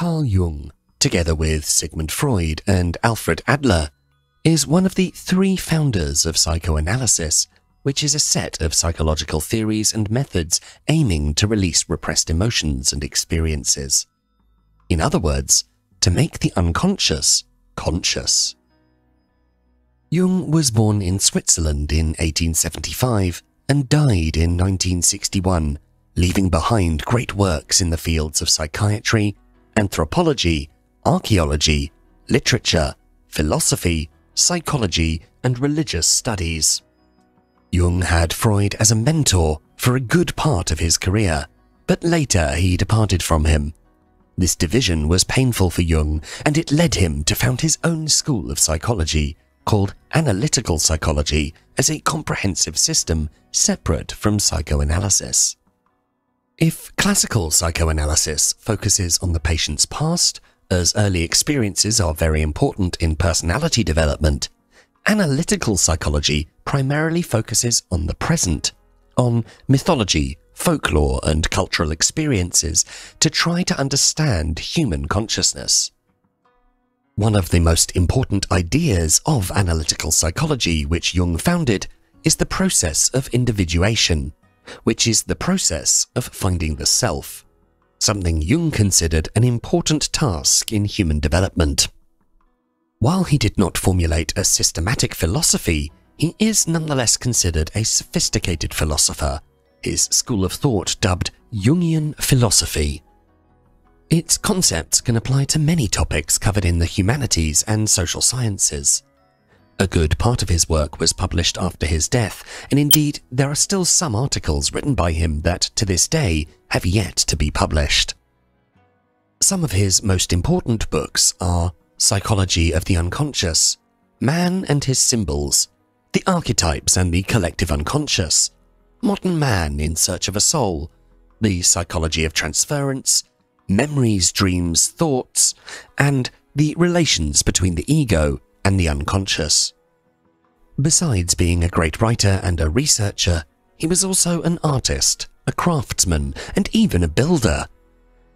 Carl Jung, together with Sigmund Freud and Alfred Adler, is one of the three founders of psychoanalysis, which is a set of psychological theories and methods aiming to release repressed emotions and experiences. In other words, to make the unconscious conscious. Jung was born in Switzerland in 1875 and died in 1961, leaving behind great works in the fields of psychiatry, anthropology, archaeology, literature, philosophy, psychology, and religious studies. Jung had Freud as a mentor for a good part of his career, but later he departed from him. This division was painful for Jung, and it led him to found his own school of psychology, called analytical psychology, as a comprehensive system separate from psychoanalysis. If classical psychoanalysis focuses on the patient's past, as early experiences are very important in personality development, analytical psychology primarily focuses on the present, on mythology, folklore, and cultural experiences to try to understand human consciousness. One of the most important ideas of analytical psychology which Jung founded is the process of individuation, which is the process of finding the self, something Jung considered an important task in human development. While he did not formulate a systematic philosophy, he is nonetheless considered a sophisticated philosopher, his school of thought dubbed Jungian philosophy. Its concepts can apply to many topics covered in the humanities and social sciences. A good part of his work was published after his death, and indeed there are still some articles written by him that, to this day, have yet to be published. Some of his most important books are Psychology of the Unconscious, Man and His Symbols, The Archetypes and the Collective Unconscious, Modern Man in Search of a Soul, The Psychology of Transference, Memories, Dreams, Thoughts, and the relations between the ego and the unconscious. Besides being a great writer and a researcher, he was also an artist, a craftsman, and even a builder.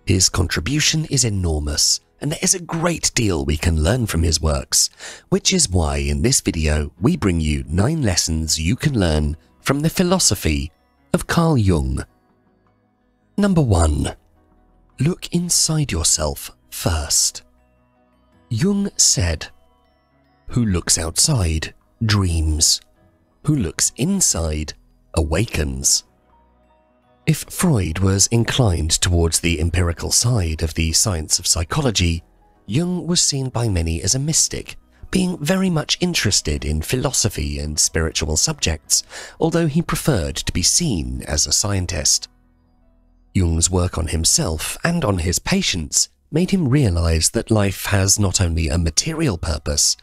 His contribution is enormous, and there is a great deal we can learn from his works, which is why in this video we bring you 9 lessons you can learn from the philosophy of Carl Jung. Number 1. Look inside yourself first. Jung said, "Who looks outside dreams. Who looks inside awakens." If Freud was inclined towards the empirical side of the science of psychology, Jung was seen by many as a mystic, being very much interested in philosophy and spiritual subjects, although he preferred to be seen as a scientist. Jung's work on himself and on his patients made him realize that life has not only a material purpose,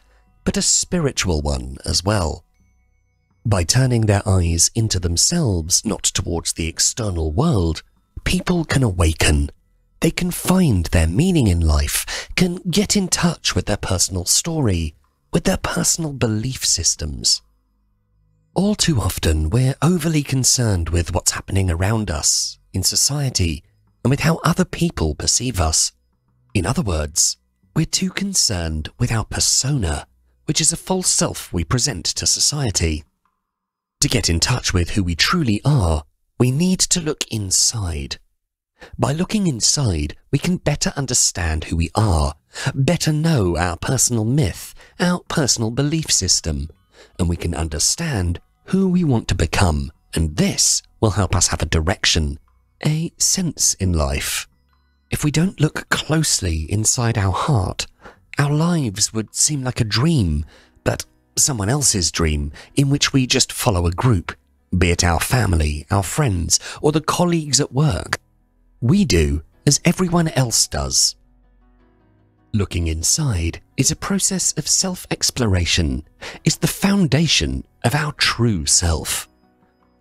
but a spiritual one as well. By turning their eyes into themselves, not towards the external world, people can awaken. They can find their meaning in life, can get in touch with their personal story, with their personal belief systems. All too often, we're overly concerned with what's happening around us, in society, and with how other people perceive us. In other words, we're too concerned with our persona, which is a false self we present to society. To get in touch with who we truly are, we need to look inside. By looking inside, we can better understand who we are, better know our personal myth, our personal belief system, and we can understand who we want to become, and this will help us have a direction, a sense in life. If we don't look closely inside our heart, our lives would seem like a dream, but someone else's dream in which we just follow a group, be it our family, our friends, or the colleagues at work. We do as everyone else does. Looking inside is a process of self-exploration, is the foundation of our true self.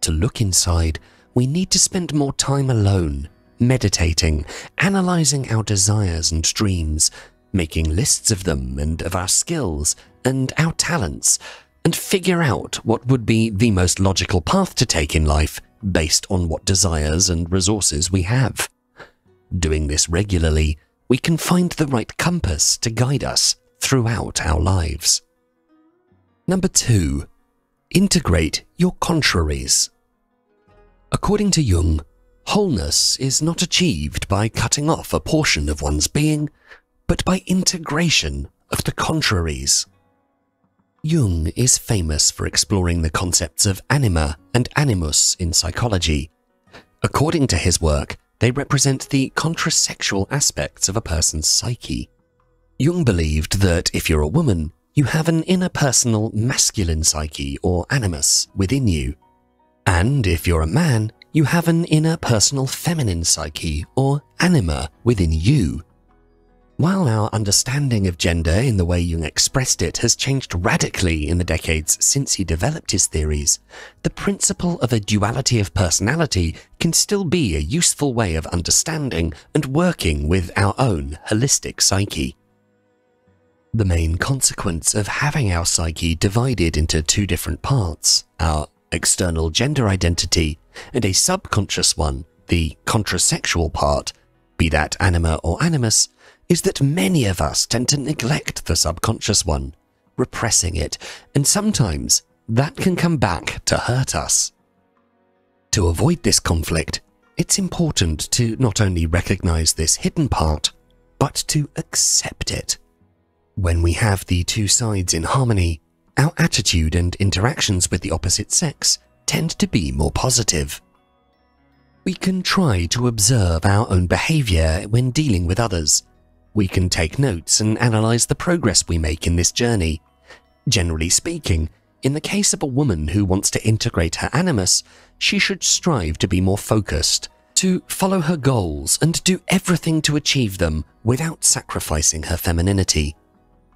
To look inside, we need to spend more time alone, meditating, analyzing our desires and dreams, making lists of them and of our skills and our talents, and figure out what would be the most logical path to take in life based on what desires and resources we have. Doing this regularly, we can find the right compass to guide us throughout our lives. Number 2. Integrate your contraries. According to Jung, wholeness is not achieved by cutting off a portion of one's being, but by integration of the contraries. Jung is famous for exploring the concepts of anima and animus in psychology. According to his work, they represent the contrasexual aspects of a person's psyche. Jung believed that if you're a woman, you have an interpersonal masculine psyche or animus within you. And if you're a man, you have an interpersonal feminine psyche or anima within you. While our understanding of gender in the way Jung expressed it has changed radically in the decades since he developed his theories, the principle of a duality of personality can still be a useful way of understanding and working with our own holistic psyche. The main consequence of having our psyche divided into two different parts, our external gender identity and a subconscious one, the contrasexual part, be that anima or animus, is that many of us tend to neglect the subconscious one, repressing it, and sometimes that can come back to hurt us. To avoid this conflict, it's important to not only recognize this hidden part, but to accept it. When we have the two sides in harmony, our attitude and interactions with the opposite sex tend to be more positive. We can try to observe our own behavior when dealing with others. We can take notes and analyze the progress we make in this journey. Generally speaking, in the case of a woman who wants to integrate her animus, she should strive to be more focused, to follow her goals and do everything to achieve them without sacrificing her femininity.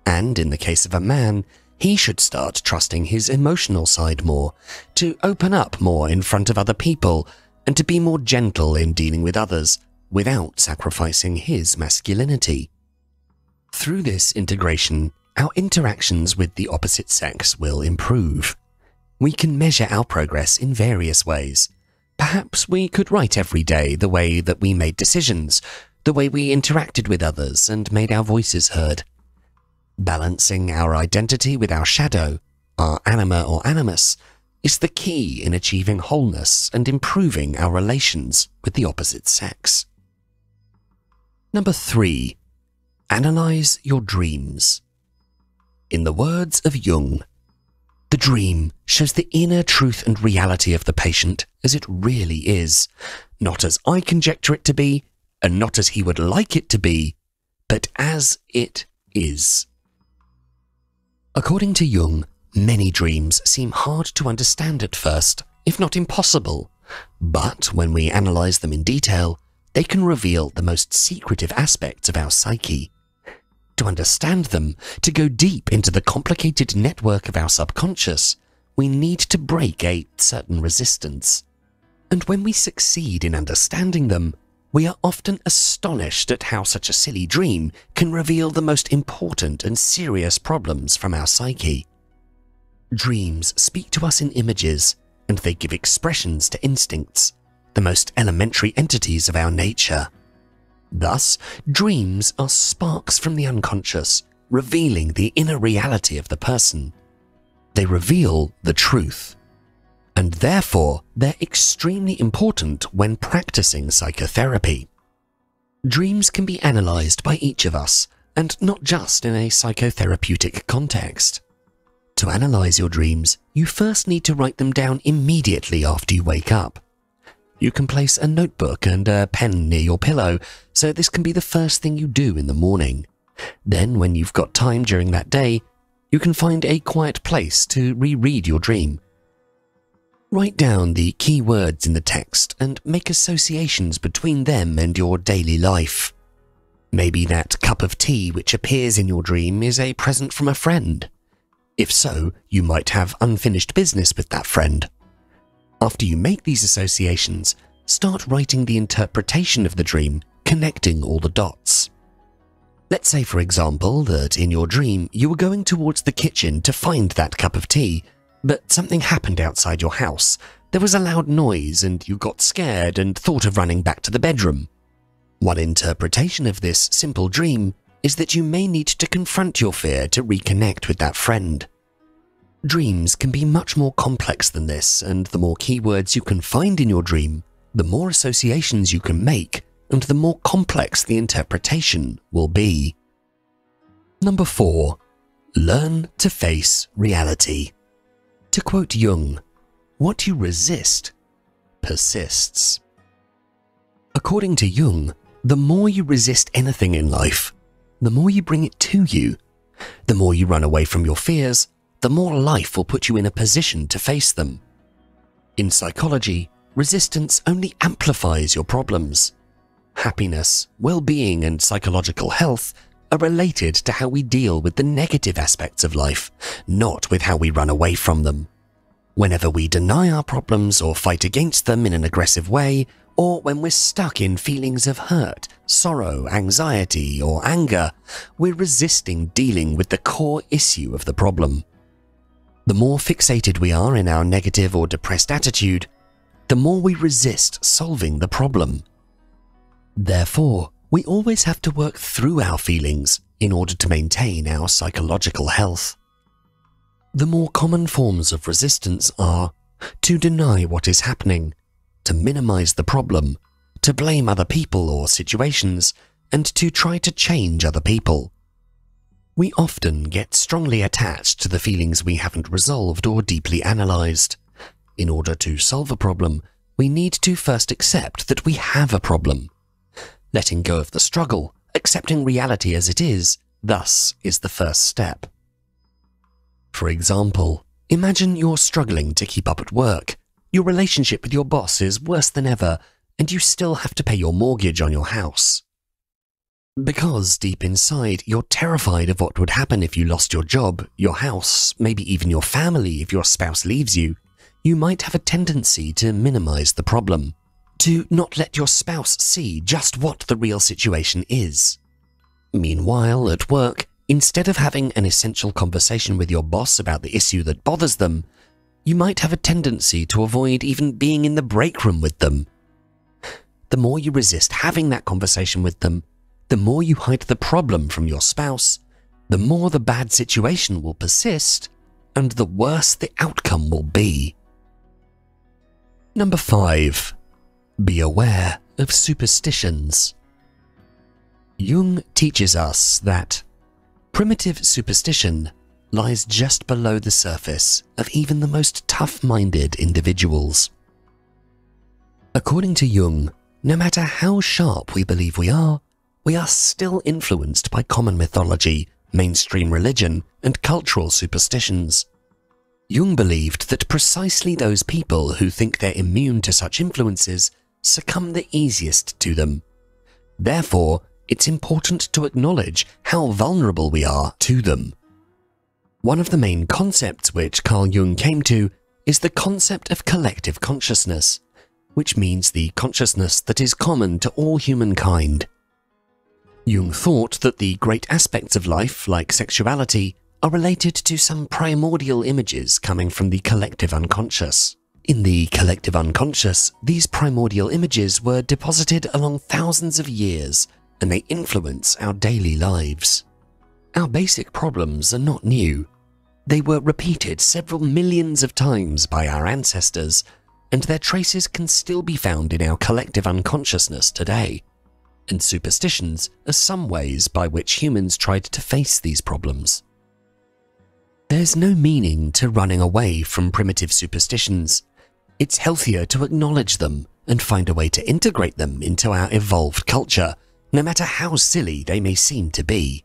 And in the case of a man, he should start trusting his emotional side more, to open up more in front of other people, and to be more gentle in dealing with others, without sacrificing his masculinity. Through this integration, our interactions with the opposite sex will improve. We can measure our progress in various ways. Perhaps we could write every day the way that we made decisions, the way we interacted with others and made our voices heard. Balancing our identity with our shadow, our anima or animus, is the key in achieving wholeness and improving our relations with the opposite sex. Number 3. Analyze your dreams. In the words of Jung, the dream shows the inner truth and reality of the patient as it really is, not as I conjecture it to be, and not as he would like it to be, but as it is. According to Jung, many dreams seem hard to understand at first, if not impossible, but when we analyze them in detail, they can reveal the most secretive aspects of our psyche. To understand them, to go deep into the complicated network of our subconscious, we need to break a certain resistance. And when we succeed in understanding them, we are often astonished at how such a silly dream can reveal the most important and serious problems from our psyche. Dreams speak to us in images, and they give expressions to instincts, the most elementary entities of our nature. Thus, dreams are sparks from the unconscious, revealing the inner reality of the person. They reveal the truth. And therefore, they're extremely important when practicing psychotherapy. Dreams can be analyzed by each of us, and not just in a psychotherapeutic context. To analyze your dreams, you first need to write them down immediately after you wake up. You can place a notebook and a pen near your pillow, so this can be the first thing you do in the morning. Then, when you've got time during that day, you can find a quiet place to reread your dream. Write down the key words in the text and make associations between them and your daily life. Maybe that cup of tea which appears in your dream is a present from a friend. If so, you might have unfinished business with that friend. After you make these associations, start writing the interpretation of the dream, connecting all the dots. Let's say, for example, that in your dream you were going towards the kitchen to find that cup of tea, but something happened outside your house. There was a loud noise and you got scared and thought of running back to the bedroom. One interpretation of this simple dream is that you may need to confront your fear to reconnect with that friend. Dreams can be much more complex than this, and the more keywords you can find in your dream, the more associations you can make, and the more complex the interpretation will be. Number 4. Learn to face reality. To quote Jung, "What you resist persists." According to Jung, the more you resist anything in life, the more you bring it to you. The more you run away from your fears, the more life will put you in a position to face them. In psychology, resistance only amplifies your problems. Happiness, well-being, and psychological health are related to how we deal with the negative aspects of life, not with how we run away from them. Whenever we deny our problems or fight against them in an aggressive way, or when we're stuck in feelings of hurt, sorrow, anxiety, or anger, we're resisting dealing with the core issue of the problem. The more fixated we are in our negative or depressed attitude, the more we resist solving the problem. Therefore, we always have to work through our feelings in order to maintain our psychological health. The more common forms of resistance are to deny what is happening, to minimize the problem, to blame other people or situations, and to try to change other people. We often get strongly attached to the feelings we haven't resolved or deeply analyzed. In order to solve a problem, we need to first accept that we have a problem. Letting go of the struggle, accepting reality as it is, thus is the first step. For example, imagine you're struggling to keep up at work. Your relationship with your boss is worse than ever, and you still have to pay your mortgage on your house. Because deep inside, you're terrified of what would happen if you lost your job, your house, maybe even your family if your spouse leaves you, you might have a tendency to minimize the problem, to not let your spouse see just what the real situation is. Meanwhile, at work, instead of having an essential conversation with your boss about the issue that bothers them, you might have a tendency to avoid even being in the break room with them. The more you resist having that conversation with them, the more you hide the problem from your spouse, the more the bad situation will persist, and the worse the outcome will be. Number 5. Be aware of superstitions. Jung teaches us that primitive superstition lies just below the surface of even the most tough-minded individuals. According to Jung, no matter how sharp we believe we are still influenced by common mythology, mainstream religion, and cultural superstitions. Jung believed that precisely those people who think they're immune to such influences succumb the easiest to them. Therefore, it's important to acknowledge how vulnerable we are to them. One of the main concepts which Carl Jung came to is the concept of collective consciousness, which means the consciousness that is common to all humankind. Jung thought that the great aspects of life, like sexuality, are related to some primordial images coming from the collective unconscious. In the collective unconscious, these primordial images were deposited along thousands of years, and they influence our daily lives. Our basic problems are not new. They were repeated several millions of times by our ancestors, and their traces can still be found in our collective unconsciousness today. And superstitions are some ways by which humans tried to face these problems. There's no meaning to running away from primitive superstitions. It's healthier to acknowledge them and find a way to integrate them into our evolved culture, no matter how silly they may seem to be.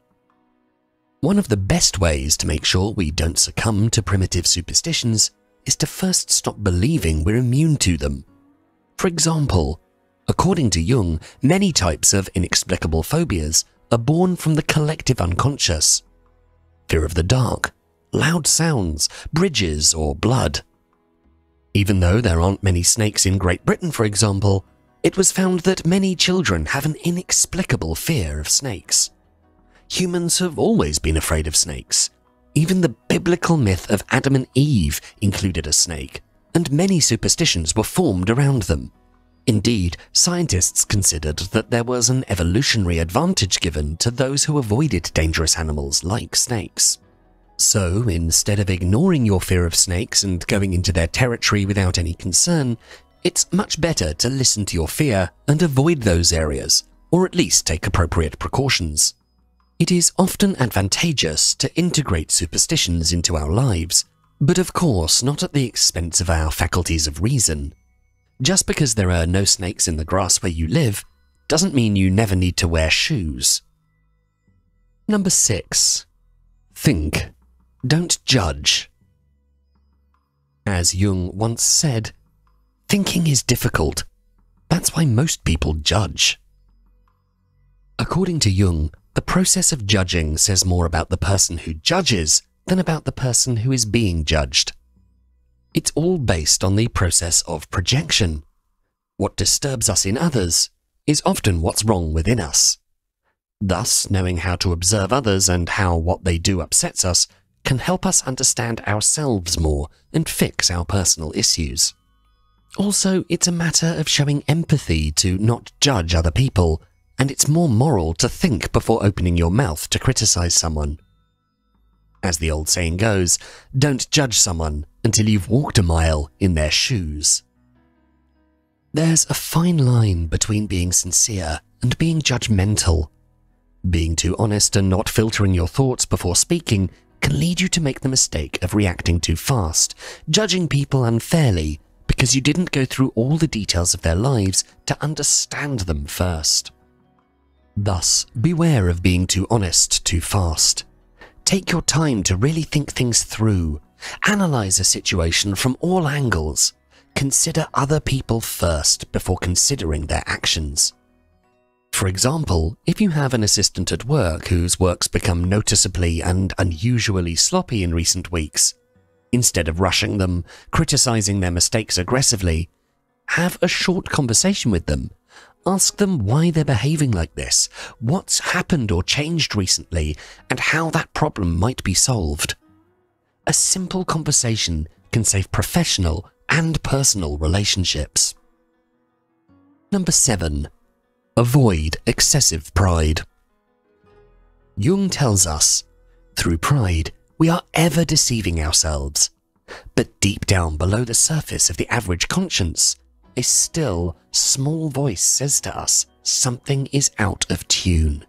One of the best ways to make sure we don't succumb to primitive superstitions is to first stop believing we're immune to them. For example, according to Jung, many types of inexplicable phobias are born from the collective unconscious. Fear of the dark, loud sounds, bridges, or blood. Even though there aren't many snakes in Great Britain, for example, it was found that many children have an inexplicable fear of snakes. Humans have always been afraid of snakes. Even the biblical myth of Adam and Eve included a snake, and many superstitions were formed around them. Indeed, scientists considered that there was an evolutionary advantage given to those who avoided dangerous animals like snakes. So, instead of ignoring your fear of snakes and going into their territory without any concern, it's much better to listen to your fear and avoid those areas, or at least take appropriate precautions. It is often advantageous to integrate superstitions into our lives, but of course not at the expense of our faculties of reason. Just because there are no snakes in the grass where you live, doesn't mean you never need to wear shoes. Number 6. Think. Don't judge. As Jung once said, thinking is difficult. That's why most people judge. According to Jung, the process of judging says more about the person who judges than about the person who is being judged. It's all based on the process of projection. What disturbs us in others is often what's wrong within us. Thus, knowing how to observe others and how what they do upsets us can help us understand ourselves more and fix our personal issues. Also, it's a matter of showing empathy to not judge other people, and it's more moral to think before opening your mouth to criticize someone. As the old saying goes, don't judge someone until you've walked a mile in their shoes. There's a fine line between being sincere and being judgmental. Being too honest and not filtering your thoughts before speaking can lead you to make the mistake of reacting too fast, judging people unfairly because you didn't go through all the details of their lives to understand them first. Thus, beware of being too honest too fast. Take your time to really think things through. Analyze a situation from all angles. Consider other people first before considering their actions. For example, if you have an assistant at work whose work's become noticeably and unusually sloppy in recent weeks, instead of rushing them, criticizing their mistakes aggressively, have a short conversation with them. Ask them why they're behaving like this, what's happened or changed recently, and how that problem might be solved. A simple conversation can save professional and personal relationships. Number 7. Avoid excessive pride. Jung tells us, through pride, we are ever deceiving ourselves. But deep down below the surface of the average conscience, a still, small voice says to us something is out of tune.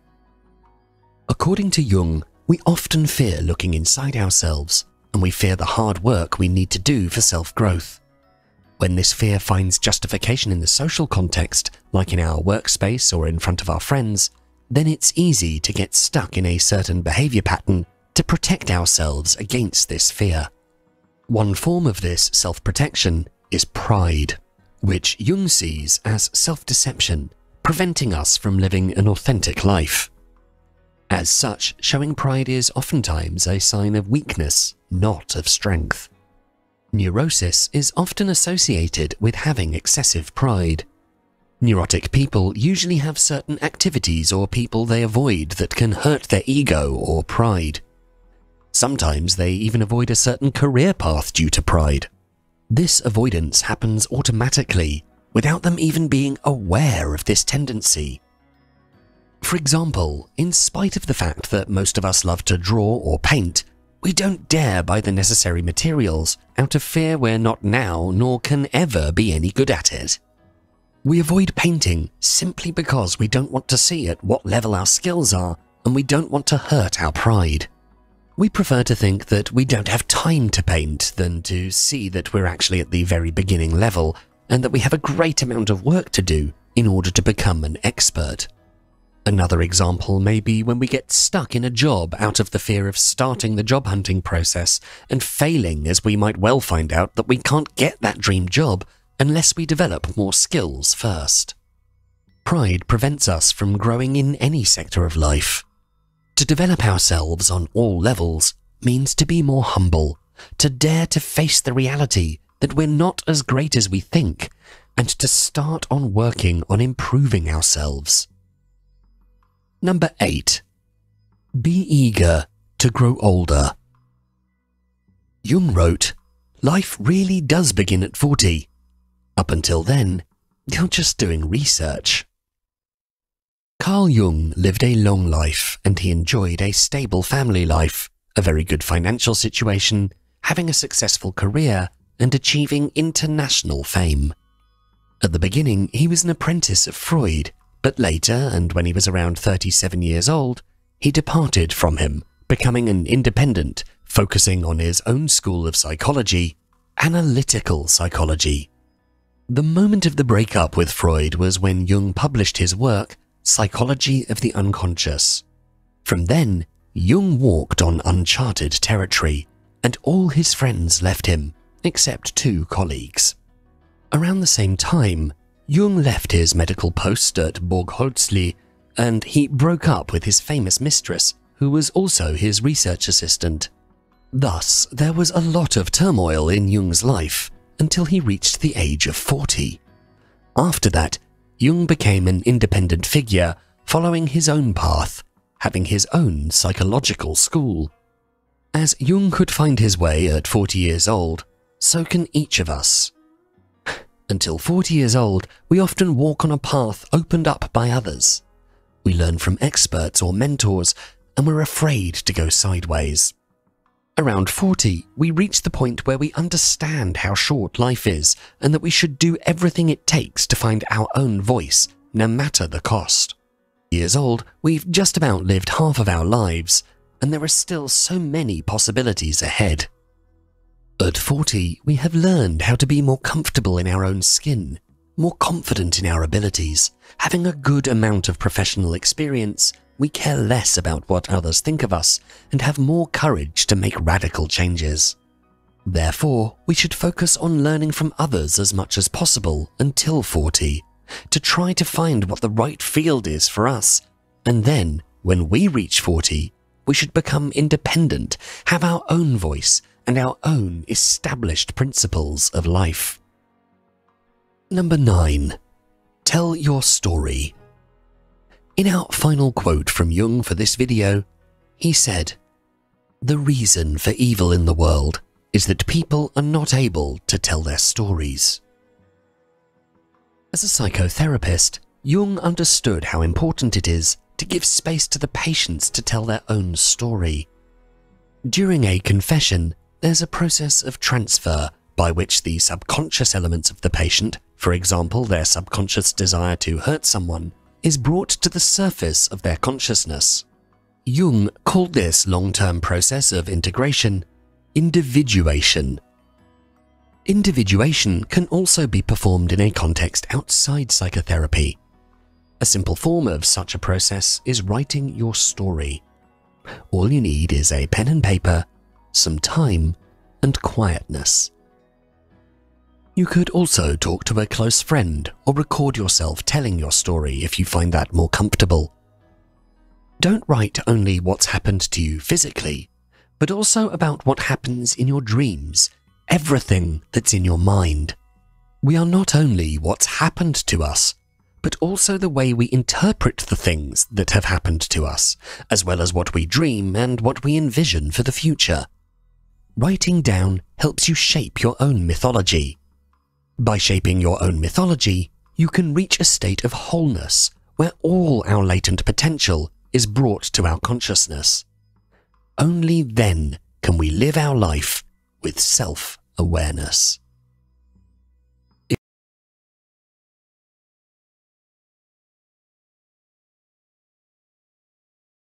According to Jung, we often fear looking inside ourselves, and we fear the hard work we need to do for self-growth. When this fear finds justification in the social context, like in our workspace or in front of our friends, then it's easy to get stuck in a certain behavior pattern to protect ourselves against this fear. One form of this self-protection is pride, which Jung sees as self-deception, preventing us from living an authentic life. As such, showing pride is oftentimes a sign of weakness, not of strength. Neurosis is often associated with having excessive pride. Neurotic people usually have certain activities or people they avoid that can hurt their ego or pride. Sometimes they even avoid a certain career path due to pride. This avoidance happens automatically, without them even being aware of this tendency. For example, in spite of the fact that most of us love to draw or paint, we don't dare buy the necessary materials out of fear we're not now nor can ever be any good at it. We avoid painting simply because we don't want to see at what level our skills are, and we don't want to hurt our pride. We prefer to think that we don't have time to paint than to see that we're actually at the very beginning level and that we have a great amount of work to do in order to become an expert. Another example may be when we get stuck in a job out of the fear of starting the job hunting process and failing, as we might well find out that we can't get that dream job unless we develop more skills first. Pride prevents us from growing in any sector of life. To develop ourselves on all levels means to be more humble, to dare to face the reality that we're not as great as we think, and to start on working on improving ourselves. Number 8. Be eager to grow older. Jung wrote, "Life really does begin at 40. Up until then, You're just doing research. Carl Jung lived a long life and he enjoyed a stable family life, a very good financial situation, having a successful career, and achieving international fame. At the beginning, he was an apprentice of Freud, but later, and when he was around 37 years old, he departed from him, becoming an independent, focusing on his own school of psychology, analytical psychology. The moment of the breakup with Freud was when Jung published his work, Psychology of the Unconscious. From then, Jung walked on uncharted territory, and all his friends left him, except 2 colleagues. Around the same time, Jung left his medical post at Burgholzli, and he broke up with his famous mistress, who was also his research assistant. Thus, there was a lot of turmoil in Jung's life until he reached the age of 40. After that, Jung became an independent figure, following his own path, having his own psychological school. As Jung could find his way at 40 years old, so can each of us. Until 40 years old, we often walk on a path opened up by others. We learn from experts or mentors, and we're afraid to go sideways. Around 40, we reach the point where we understand how short life is and that we should do everything it takes to find our own voice, no matter the cost. Years old, we've just about lived half of our lives, and there are still so many possibilities ahead. At 40, we have learned how to be more comfortable in our own skin, more confident in our abilities, having a good amount of professional experience. We care less about what others think of us and have more courage to make radical changes. Therefore, we should focus on learning from others as much as possible until 40, to try to find what the right field is for us, and then, when we reach 40, we should become independent, have our own voice, and our own established principles of life. Number 9. Tell your story. In our final quote from Jung for this video, he said, "The reason for evil in the world is that people are not able to tell their stories." As a psychotherapist, Jung understood how important it is to give space to the patients to tell their own story. During a confession, there's a process of transfer by which the subconscious elements of the patient, for example their subconscious desire to hurt someone, is brought to the surface of their consciousness. Jung called this long-term process of integration individuation. Individuation can also be performed in a context outside psychotherapy. A simple form of such a process is writing your story. All you need is a pen and paper, some time, and quietness. You could also talk to a close friend or record yourself telling your story if you find that more comfortable. Don't write only what's happened to you physically, but also about what happens in your dreams, everything that's in your mind. We are not only what's happened to us, but also the way we interpret the things that have happened to us, as well as what we dream and what we envision for the future. Writing down helps you shape your own mythology. By shaping your own mythology, you can reach a state of wholeness where all our latent potential is brought to our consciousness. Only then can we live our life with self-awareness.